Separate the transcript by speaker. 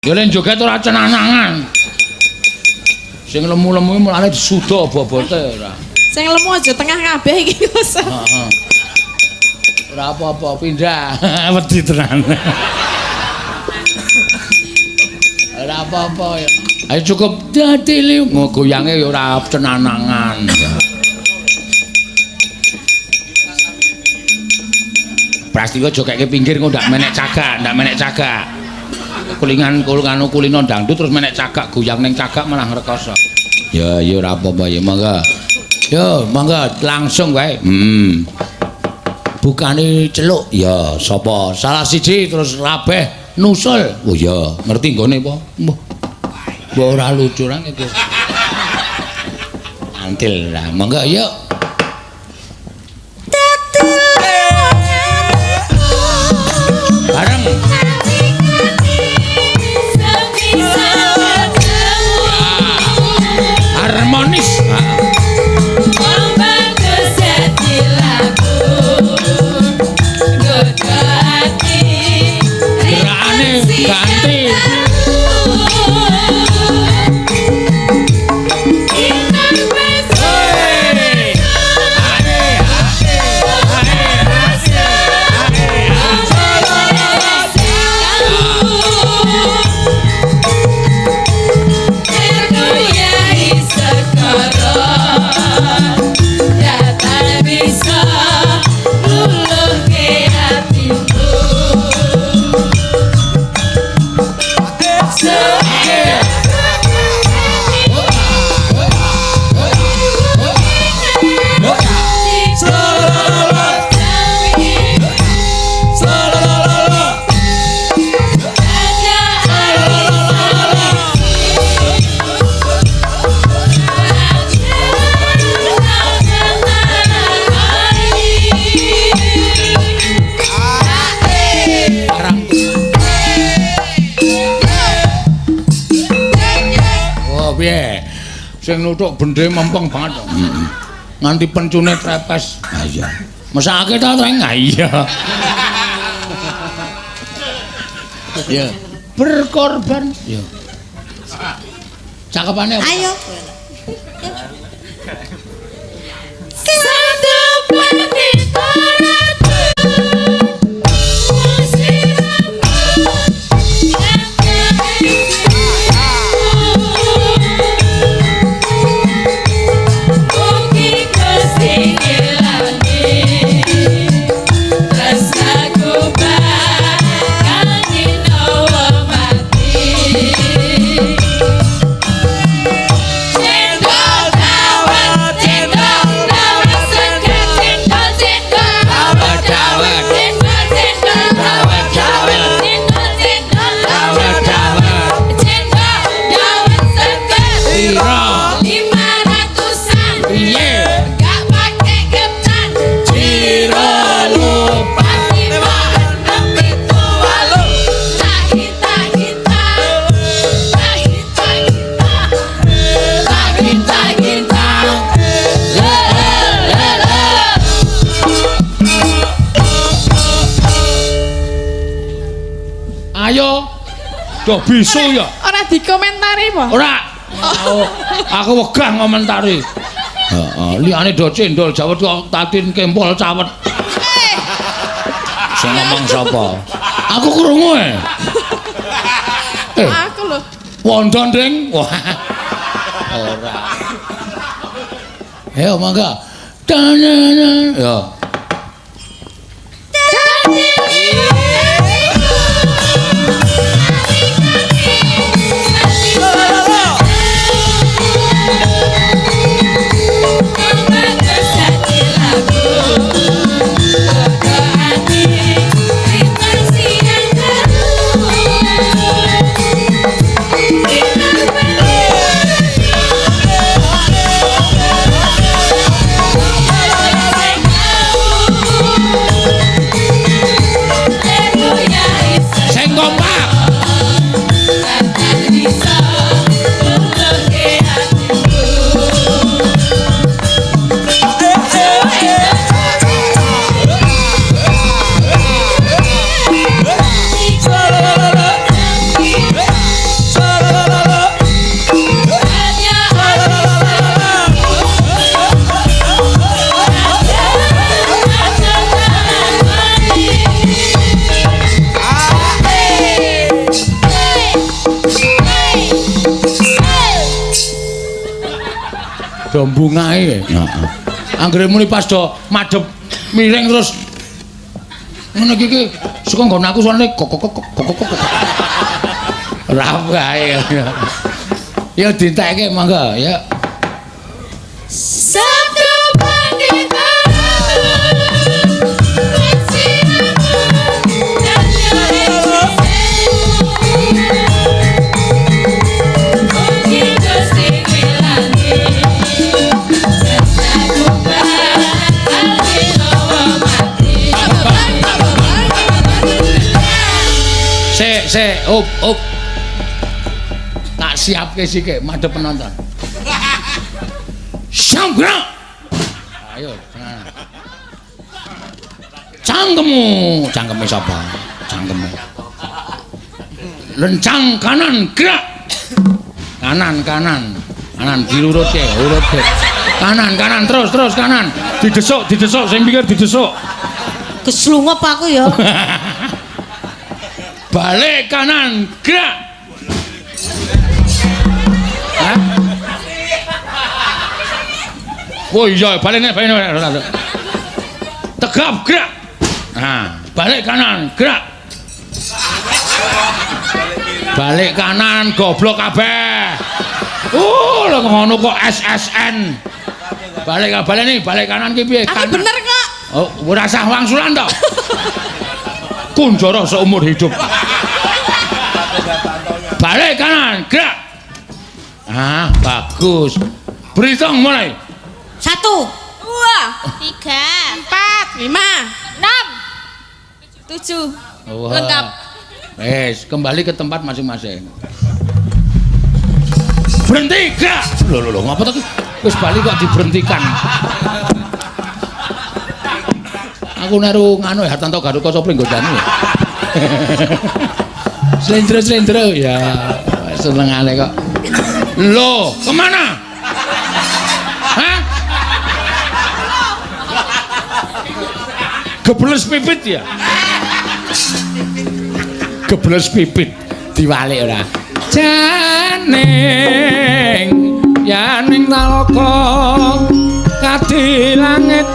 Speaker 1: Ya len joget ora cenanangan. Sing lemu-lemu mulane disuda bobote ora.
Speaker 2: Sing lemu aja tengah kabeh iki Gus.
Speaker 1: Heeh. Ora apa-apa pindah. Wedi tenan. Ora apa-apa ya. Ayo cukup dadi li goyange ya ora cenanangan. Prastiwa jogeke pinggir kok ndak menek cagak. Kulino dangdut terus menek cagak goyang ning cagak malah ngrekoso. Ya ora apa-apa ya mangga. Yo mangga langsung wae. Bukane celuk ya sapa? Salah siji terus rabeh nusul. Oh ya, ngerti nggone apa? Mbah. Mbah ora lucu ra iki. Antil lah, mangga yuk. Bareng. Harmonis. Ganti. Sing nuthuk bendhe mempeng banget. Nganti pencune trepes. Ha iya. Mesake ta treng? Ha iya. Ya. Berkorban. Ya. Cakepane apa?
Speaker 2: Ayo.
Speaker 1: Ayo. Duh bisu ya.
Speaker 2: Ora dikomentari apa?
Speaker 1: Ora. Aku wegah ngomentari. Heeh, liyane do cendol jawet kok tatin kempol cawet. Sing ngomong sapa? Aku krungu e.
Speaker 2: Aku lho.
Speaker 1: Wondon ring. Wah. Ora. Ayo mangga. Ya. do mbungae. Heeh. Anggere muni pas do madhep miring terus ngene iki saka nggon aku soalnya kok. Ora wae. Ya ditekke mangga ya.
Speaker 2: Satu pandita
Speaker 1: Up. Tak siapke sik madhep penonton. Sambra. Ayo, cangkeme sapa? Cangkeme. Lencang kanan gerak. Kanan dirurutke, urutke. Kanan terus kanan. Didesuk sing pinggir didesuk.
Speaker 2: keslungep aku ya.
Speaker 1: Balik kanan gerak. Hah? Oh iya, balik. Tegap gerak. Nah, balik kanan gerak. Balik kanan goblok kabeh. Lha ngono kok SSN. Balik kanan ki piye?
Speaker 2: Aku bener kok.
Speaker 1: Oh, ora usah wangsulan to. Kunjara seumur hidup. Balik kanan, gerak. Bagus. Berhitung mulai.
Speaker 2: 1 2 3 4 5 6 7 lengkap.
Speaker 1: Wes, kembali ke tempat masing-masing. Berhenti, gerak. Loh, ngapa to ki? Wis bali kok diberhentikan. Aku naru nganu ya Hartanto Garuka Sopring godane. Slendro ya. Senengane kok. Loh, kemana? Hah? Gebles pipit ya? Gebles pipit diwalik ora. Janing yaning nalaka kadi langit